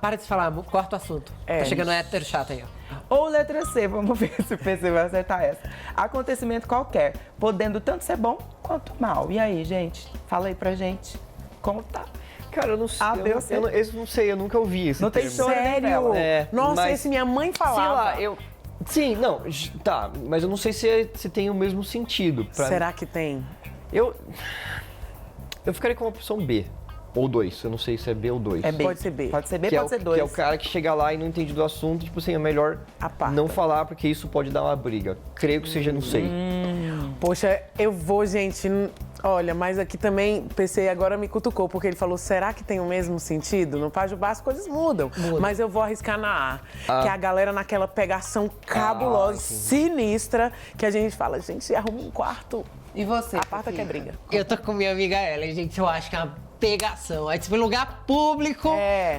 para de falar, corta o assunto. É, Tá chegando hétero chato aí, ó. Ou letra C, vamos ver se o PC vai acertar essa. Acontecimento qualquer, podendo tanto ser bom quanto mal. E aí, gente? Fala aí pra gente. Conta. Cara, eu não sei. A, B ou C? Eu não sei, eu nunca ouvi esse Não tem termo. choro nem Sério? vela. É, Nossa, mas- esse minha mãe Sei falava. lá, Sim, não, tá, mas eu não sei se tem o mesmo sentido. Será que tem? Eu ficaria com a opção B. Ou 2, eu não sei se é B ou 2. É B. Pode ser B. Pode ser B, Que pode ser 2. Que é o cara que chega lá e não entende do assunto, tipo assim, é melhor não falar, porque isso pode dar uma briga. Creio que seja, não sei. Poxa, eu vou, gente. Olha, mas aqui também, PC agora me cutucou, porque ele falou, será que tem o mesmo sentido? No Pajubá as coisas mudam. Mas eu vou arriscar na A, que é a galera naquela pegação cabulosa, sinistra, que a gente fala, gente, arruma um quarto. E você? Aparta que é briga. Eu tô com minha amiga Ellen, gente, eu acho que é uma pegação. Aí, tipo, em lugar público,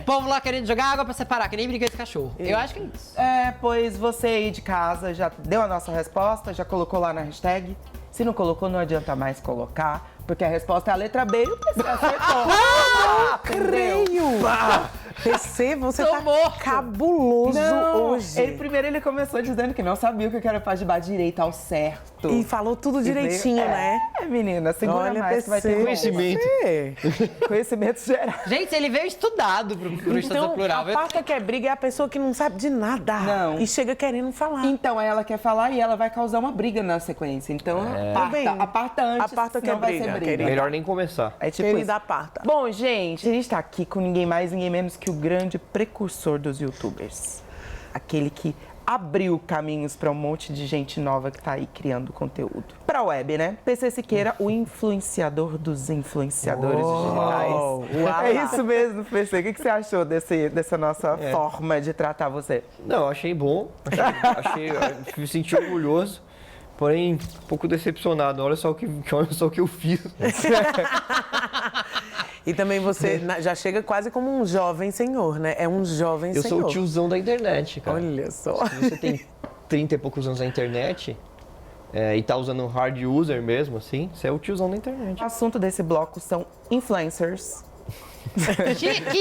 povo lá querendo jogar água pra separar, que nem briga de cachorro. Eu acho que é isso. Pois você aí de casa já deu a nossa resposta, já colocou lá na hashtag. Se não colocou, não adianta mais colocar, porque a resposta é a letra B e o PC acertou. Creio! PC, você tá cabuloso hoje. Ele começou dizendo que não sabia o que era Pajubá direito ao certo. E falou tudo direitinho, né? Menina, segura Olha, mais PC, que vai ter conhecimento. Conhecimento geral. Gente, ele veio estudado pro Estação Plural. A parte que é briga é a pessoa que não sabe de nada. Não. E chega querendo falar. Então, ela quer falar e ela vai causar uma briga na sequência. Então, aparta antes, Aparta que senão é vai ser briga, briga. querida. Melhor nem começar. É tipo Querida, isso. aparta. Bom, gente, a gente tá aqui com ninguém mais, ninguém menos que o grande precursor dos youtubers. Aquele que abriu caminhos para um monte de gente nova que tá aí criando conteúdo. Pra web, né? PC Siqueira, o influenciador dos influenciadores digitais. É isso mesmo, PC. O que você achou dessa nossa forma de tratar você? Não, achei bom. Me senti orgulhoso. Porém, um pouco decepcionado. Olha só o que eu fiz. E também você já chega quase como um jovem senhor, né? É um jovem senhor. Eu sou o tiozão da internet, cara. Olha só. Se você tem 30 e poucos anos na internet e tá usando um hard user mesmo, assim, você é o tiozão da internet. O assunto desse bloco são influencers.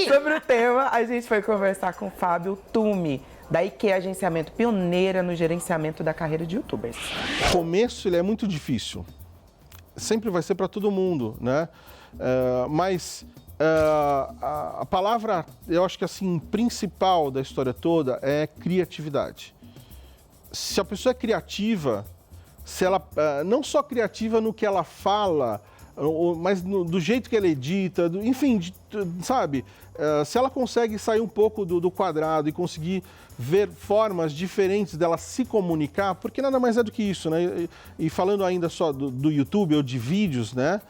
Sobre o tema, a gente foi conversar com o Fábio Tume, da IQ Agenciamento, pioneira no gerenciamento da carreira de youtubers. O começo ele é muito difícil. Sempre vai ser para todo mundo, né? Mas a palavra, eu acho que assim, principal da história toda é criatividade. Se a pessoa é criativa, se ela não só criativa no que ela fala, mas do jeito que ela edita, enfim, sabe? Se ela consegue sair um pouco do quadrado e conseguir ver formas diferentes dela se comunicar, porque nada mais é do que isso, né? E falando ainda só do YouTube ou de vídeos, né?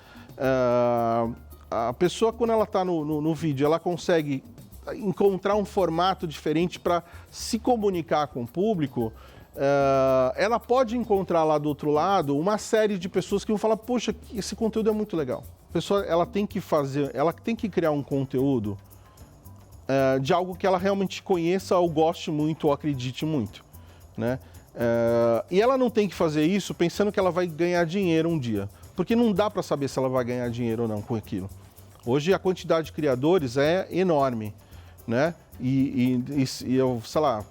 A pessoa, quando ela está no vídeo, ela consegue encontrar um formato diferente para se comunicar com o público. Ela pode encontrar lá do outro lado uma série de pessoas que vão falar, poxa, esse conteúdo é muito legal. A pessoa, ela tem que criar um conteúdo de algo que ela realmente conheça ou goste muito ou acredite muito, né? E ela não tem que fazer isso pensando que ela vai ganhar dinheiro um dia, porque não dá para saber se ela vai ganhar dinheiro ou não com aquilo. Hoje a quantidade de criadores é enorme, né? E eu, sei lá,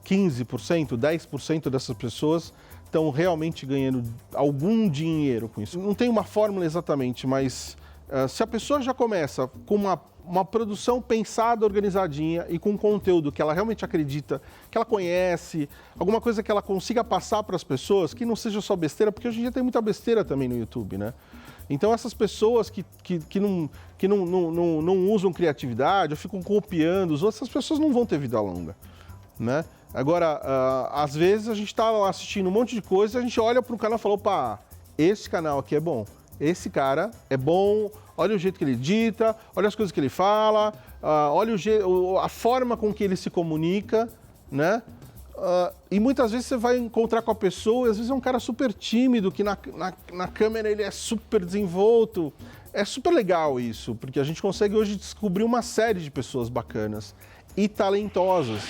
15%, 10% dessas pessoas estão realmente ganhando algum dinheiro com isso. Não tem uma fórmula exatamente, mas se a pessoa já começa com uma produção pensada, organizadinha e com conteúdo que ela realmente acredita, que ela conhece, alguma coisa que ela consiga passar para as pessoas, que não seja só besteira, porque hoje em dia tem muita besteira também no YouTube, né? Então essas pessoas que não usam criatividade ou ficam copiando os outros, essas pessoas não vão ter vida longa, né? Agora, às vezes a gente está lá assistindo um monte de coisa e a gente olha para o canal e fala, opa, esse canal aqui é bom, esse cara é bom, olha o jeito que ele edita, olha as coisas que ele fala, olha a forma com que ele se comunica, né? E muitas vezes você vai encontrar com a pessoa, e às vezes é um cara super tímido, que na câmera ele é super desenvolto. É super legal isso, porque a gente consegue hoje descobrir uma série de pessoas bacanas e talentosas.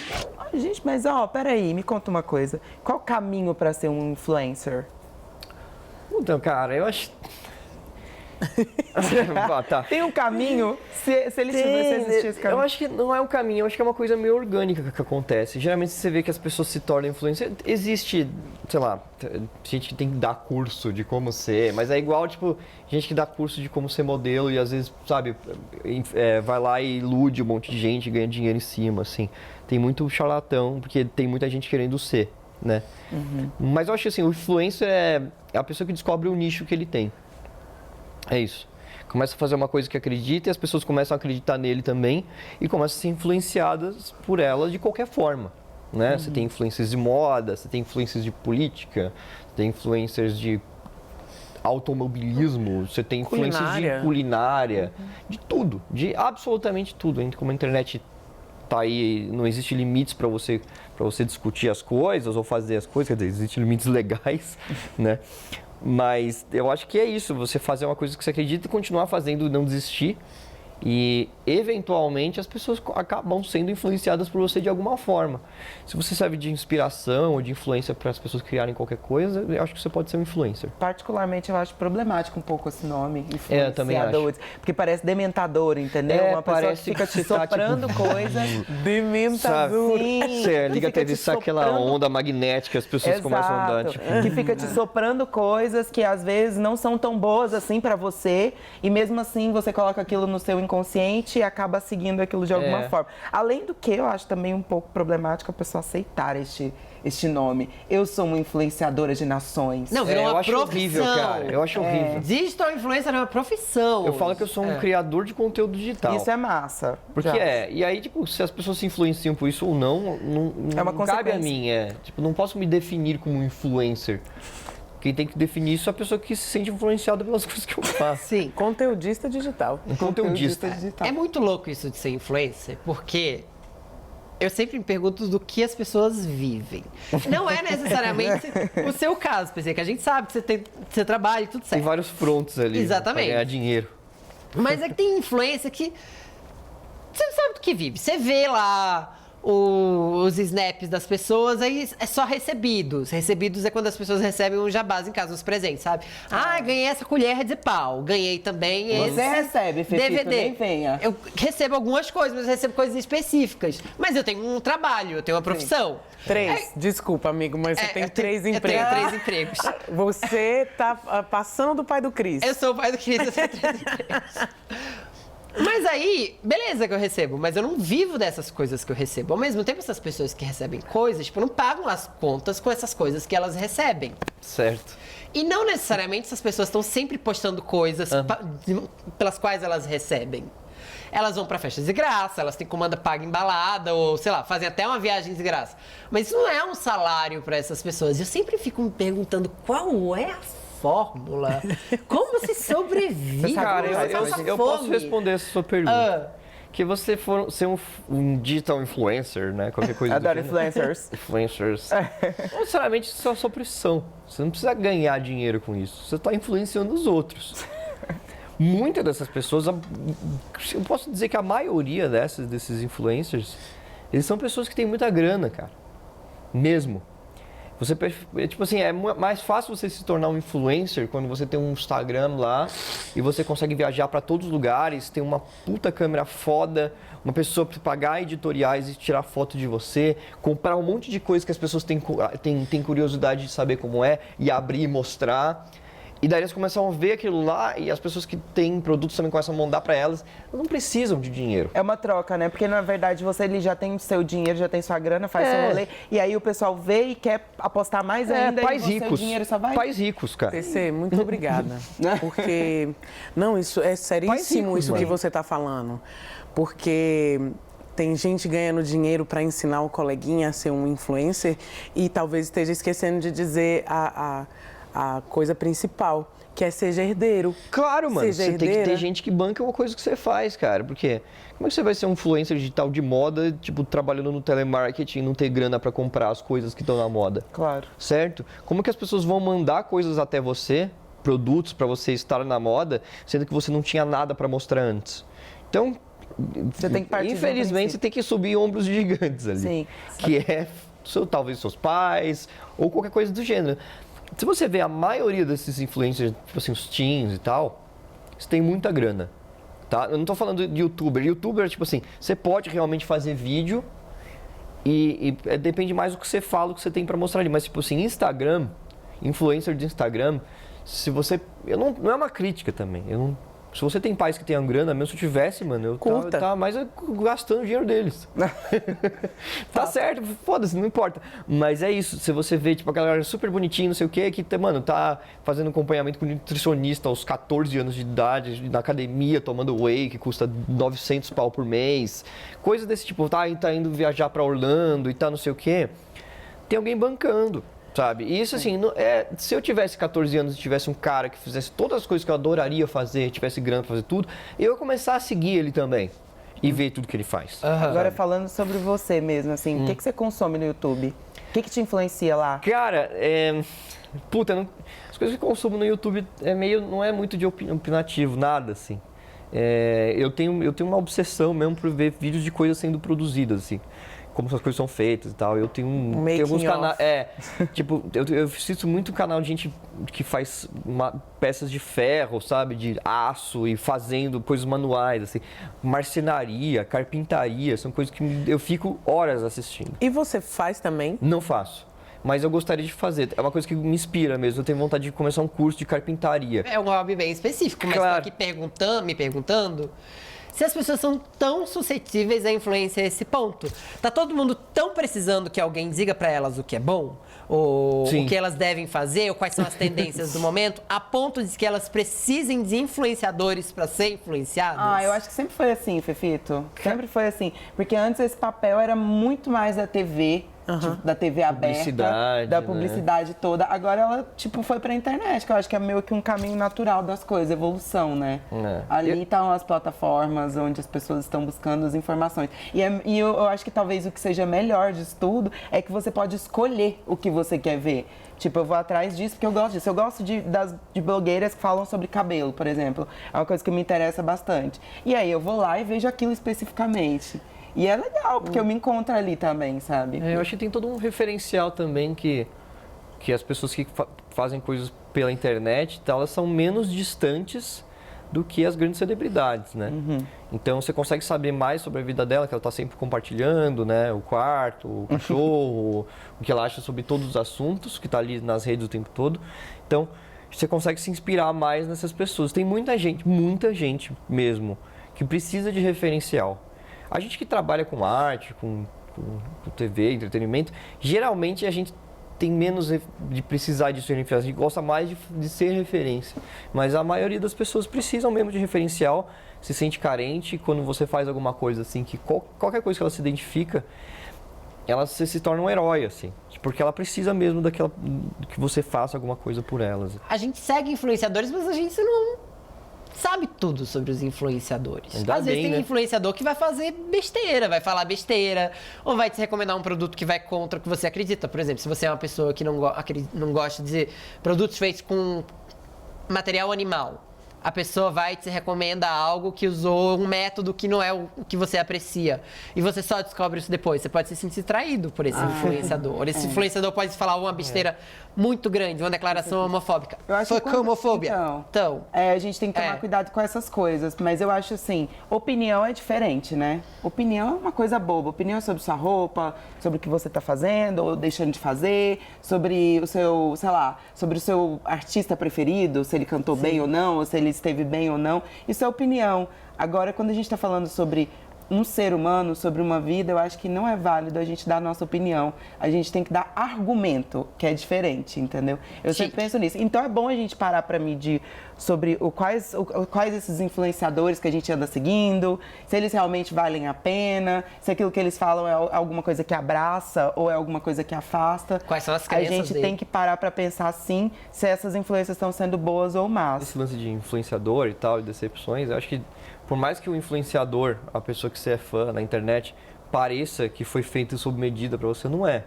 Gente, mas peraí, me conta uma coisa. Qual o caminho para ser um influencer? Então, cara, eu acho... Tá. Tem um caminho? Se existisse esse caminho? Eu acho que não é um caminho, eu acho que é uma coisa meio orgânica que acontece. Geralmente você vê que as pessoas se tornam influencers. Existe, sei lá, gente que tem que dar curso de como ser, mas é igual, tipo, gente que dá curso de como ser modelo e às vezes, sabe, vai lá e ilude um monte de gente e ganha dinheiro em cima, assim. Tem muito charlatão, porque tem muita gente querendo ser, né? Uhum. Mas eu acho que assim, o influencer é a pessoa que descobre o nicho que ele tem. É isso. Começa a fazer uma coisa que acredita e as pessoas começam a acreditar nele também e começam a ser influenciadas por ela de qualquer forma, né? Você tem influências de moda, você tem influências de política, você tem influências de automobilismo, você tem influências de culinária, de tudo, de absolutamente tudo. Como a internet tá aí, não existe limites para você discutir as coisas ou fazer as coisas, quer dizer, existem limites legais, né? Mas eu acho que é isso, você fazer uma coisa que você acredita e continuar fazendo e não desistir. E, eventualmente, as pessoas acabam sendo influenciadas por você de alguma forma. Se você serve de inspiração ou de influência para as pessoas criarem qualquer coisa, eu acho que você pode ser um influencer. Particularmente, eu acho problemático um pouco esse nome, eu também acho. Porque parece dementador, entendeu? Uma pessoa que fica te soprando coisas. Dementador. Você liga a TV, sabe aquela onda magnética, as pessoas começam a andar. Tipo... Que fica te soprando coisas que, às vezes, não são tão boas assim para você. E, mesmo assim, você coloca aquilo no seu inconsciente e acaba seguindo aquilo de alguma forma. Além do que, eu acho também um pouco problemático a pessoa aceitar este nome. Eu sou uma influenciadora de nações. Não, virou uma profissão. Horrível, cara. Eu acho horrível. Digital influencer é uma profissão. Eu falo que eu sou um criador de conteúdo digital. Isso é massa. Porque E aí, tipo, se as pessoas se influenciam por isso ou não cabe a mim. Tipo, não posso me definir como influencer. Quem tem que definir isso é a pessoa que se sente influenciada pelas coisas que eu faço. Sim, conteudista digital. Conteudista digital. É muito louco isso de ser influencer, porque eu sempre me pergunto do que as pessoas vivem. Não é necessariamente o seu caso, pensei que a gente sabe que você trabalha e tudo certo. Tem vários frontos ali. Exatamente. Pra ganhar dinheiro. Mas é que tem influência que você não sabe do que vive. Você vê lá os snaps das pessoas, aí é só recebidos. Recebidos é quando as pessoas recebem um jabás em casa, uns presentes, sabe? Ganhei essa colher de pau, ganhei também Você recebe, Fefito, DVD. Nem venha. Eu recebo algumas coisas, mas eu recebo coisas específicas. Mas eu tenho um trabalho, eu tenho uma profissão. Desculpa, amigo, mas você tem 3 empregos. Eu tenho 3 empregos. Você tá passando do pai do Cris. Eu sou o pai do Cris, eu tenho 3 empregos. Mas aí, beleza que eu recebo, mas eu não vivo dessas coisas que eu recebo. Ao mesmo tempo, essas pessoas que recebem coisas, tipo, não pagam as contas com essas coisas que elas recebem. Certo. E não necessariamente essas pessoas estão sempre postando coisas pelas quais elas recebem. Elas vão pra festas de graça, elas têm comanda paga em balada, ou sei lá, fazem até uma viagem de graça. Mas isso não é um salário para essas pessoas. Eu sempre fico me perguntando qual é a fórmula? Como se sobrevive? Cara, eu posso responder essa sua pergunta. Que você for ser um digital influencer, né? Qualquer coisa Adoro influencers. Influencers. Não necessariamente isso é só profissão. Você não precisa ganhar dinheiro com isso. Você está influenciando os outros. Muitas dessas pessoas, eu posso dizer que a maioria desses influencers, eles são pessoas que têm muita grana, cara. Mesmo. Você, tipo assim, é mais fácil você se tornar um influencer quando você tem um Instagram lá e você consegue viajar para todos os lugares, tem uma puta câmera foda, uma pessoa para pagar editoriais e tirar foto de você, comprar um monte de coisa que as pessoas têm curiosidade de saber como é e abrir e mostrar. E daí eles começam a ver aquilo lá e as pessoas que têm produtos também começam a mandar para elas, não precisam de dinheiro. É uma troca, né? Porque na verdade ele já tem o seu dinheiro, já tem sua grana, faz seu rolê, e aí o pessoal vê e quer apostar mais ainda pais e ricos. O dinheiro só vai... Pais ricos, cara. PC, muito obrigada. Porque, não, isso é seríssimo isso que você tá falando. Porque tem gente ganhando dinheiro para ensinar o coleguinha a ser um influencer e talvez esteja esquecendo de dizer a coisa principal, que é ser herdeiro. Claro, mano. Você tem que ter gente que banca uma coisa que você faz, cara. Porque como é que você vai ser um influencer digital de moda, tipo, trabalhando no telemarketing e não ter grana para comprar as coisas que estão na moda? Claro. Certo? Como que as pessoas vão mandar coisas até você, produtos para você estar na moda, sendo que você não tinha nada para mostrar antes? Então, você tem que infelizmente, você tem que subir ombros gigantes ali. Sim. Que é, talvez, seus pais ou qualquer coisa do gênero. Se você vê a maioria desses influencers, tipo assim, os teens e tal, eles têm muita grana, tá? Eu não tô falando de youtuber. Youtuber, tipo assim, você pode realmente fazer vídeo e depende mais do que você fala, o que você tem pra mostrar ali. Mas, tipo assim, Instagram, influencer de Instagram, se você... não é uma crítica também, eu Se você tem pais que tenham grana, mesmo se eu tivesse, mano, eu tava mais gastando o dinheiro deles. Tá certo, foda-se, não importa. Mas é isso, se você vê, tipo, aquela galera super bonitinha, não sei o quê, que, mano, tá fazendo acompanhamento com nutricionista aos 14 anos de idade, na academia, tomando whey, que custa 900 pau por mês. Coisa desse tipo, tá indo viajar pra Orlando e tá não sei o quê. Tem alguém bancando. Sabe? E isso, assim, se eu tivesse 14 anos e tivesse um cara que fizesse todas as coisas que eu adoraria fazer, tivesse grana pra fazer tudo, eu ia começar a seguir ele também e ver tudo que ele faz. Agora, falando sobre você mesmo, assim, o que você consome no YouTube? O que te influencia lá? Cara, as coisas que eu consumo no YouTube não é muito de opinativo, nada, assim. Eu tenho uma obsessão mesmo por ver vídeos de coisas sendo produzidas, assim. Como as coisas são feitas e tal. Eu tenho alguns canais. Tipo, eu assisto muito canal de gente que faz peças de ferro, sabe? De aço e fazendo coisas manuais, assim. Marcenaria, carpintaria, são coisas que eu fico horas assistindo. E você faz também? Não faço. Mas eu gostaria de fazer. É uma coisa que me inspira mesmo. Eu tenho vontade de começar um curso de carpintaria. É um hobby bem específico, mas claro. Tô aqui me perguntando se as pessoas são tão suscetíveis à influência a esse ponto. Tá todo mundo tão precisando que alguém diga pra elas o que é bom, ou o que elas devem fazer, ou quais são as tendências do momento, a ponto de que elas precisem de influenciadores pra ser influenciadas? Eu acho que sempre foi assim, Fefito. Sempre foi assim. Porque antes esse papel era muito mais da TV, da TV aberta, da publicidade toda. Agora ela, foi pra internet, que eu acho que é meio que um caminho natural das coisas, evolução, né? Ali estão as plataformas onde as pessoas estão buscando as informações. E eu acho que talvez o que seja melhor disso tudo é que você pode escolher o que você quer ver. Eu vou atrás disso porque eu gosto disso. Eu gosto de blogueiras que falam sobre cabelo, por exemplo. É uma coisa que me interessa bastante. E aí eu vou lá e vejo aquilo especificamente. E é legal, porque eu me encontro ali também, sabe? Eu acho que tem todo um referencial também que as pessoas que fazem coisas pela internet, elas são menos distantes do que as grandes celebridades, né? Então você consegue saber mais sobre a vida dela, que ela está sempre compartilhando, né? O quarto, o cachorro, o que ela acha sobre todos os assuntos, que está ali nas redes o tempo todo. Então você consegue se inspirar mais nessas pessoas. Tem muita gente mesmo, que precisa de referencial. A gente que trabalha com arte, com TV, entretenimento, geralmente a gente tem menos de precisar de ser referência, a gente gosta mais de ser referência. Mas a maioria das pessoas precisam mesmo de referencial, se sente carente, quando você faz alguma coisa assim, que qualquer coisa que ela se identifica, ela se torna um herói, assim. Porque ela precisa mesmo que você faça alguma coisa por elas. A gente segue influenciadores, mas a gente não sabe tudo sobre os influenciadores. Às vezes tem influenciador que vai fazer besteira, vai falar besteira, ou vai te recomendar um produto que vai contra o que você acredita. Por exemplo, se você é uma pessoa que não gosta de produtos feitos com material animal, a pessoa vai e te recomenda algo que usou um método que não é o que você aprecia. E você só descobre isso depois. Você pode se sentir traído por esse influenciador. Esse influenciador pode falar uma besteira muito grande, uma declaração homofóbica. Eu acho que homofobia. Então, a gente tem que tomar cuidado com essas coisas. Mas eu acho assim, opinião é diferente, né? Opinião é uma coisa boba. Opinião é sobre sua roupa, sobre o que você tá fazendo ou deixando de fazer, sobre o seu, sobre o seu artista preferido, se ele cantou bem ou não, ou se ele esteve bem ou não. Isso é opinião. Agora, quando a gente está falando sobre um ser humano, sobre uma vida, eu acho que não é válido a gente dar a nossa opinião. A gente tem que dar argumento, que é diferente, entendeu? Eu sempre penso nisso. Então é bom a gente parar para medir sobre quais esses influenciadores que a gente anda seguindo, se eles realmente valem a pena, se aquilo que eles falam é alguma coisa que abraça ou é alguma coisa que afasta. Quais são as crenças A gente tem que parar para pensar, sim, se essas influências estão sendo boas ou más. Esse lance de influenciador e tal, e decepções, eu acho que por mais que o influenciador, a pessoa que você é fã na internet, pareça que foi feito sob medida para você, não é.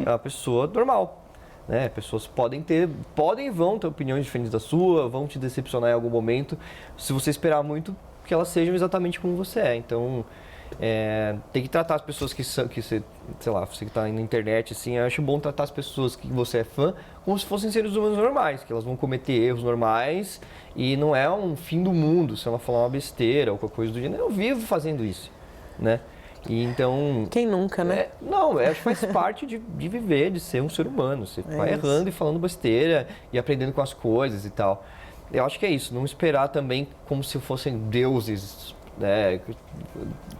É uma pessoa normal. Né? Pessoas podem e vão ter opiniões diferentes da sua, vão te decepcionar em algum momento, se você esperar muito que elas sejam exatamente como você é. Então, tem que tratar as pessoas que você que está na internet, assim, eu acho bom tratar as pessoas que você é fã como se fossem seres humanos normais, que elas vão cometer erros normais e não é um fim do mundo se ela falar uma besteira ou qualquer coisa do gênero. Eu vivo fazendo isso, né? E então... Quem nunca, né? Acho que faz parte de viver, de ser um ser humano. Você vai errando e falando besteira e aprendendo com as coisas e tal. eu acho que é isso, não esperar também como se fossem deuses, né?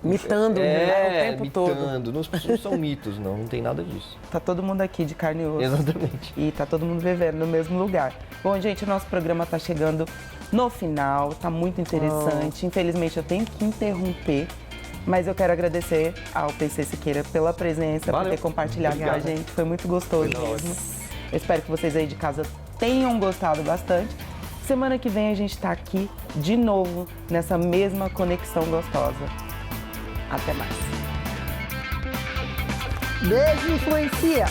Mitando, né? O tempo todo. Não são mitos, não tem nada disso. Tá todo mundo aqui de carne e osso. Exatamente. E tá todo mundo vivendo no mesmo lugar. Bom, gente, o nosso programa tá chegando no final, tá muito interessante. Infelizmente eu tenho que interromper, mas eu quero agradecer ao PC Siqueira pela presença, por ter compartilhado com a gente. Foi muito gostoso mesmo. Eu espero que vocês aí de casa tenham gostado bastante. Semana que vem a gente tá aqui de novo nessa mesma conexão gostosa. Até mais. Beijo, influencia!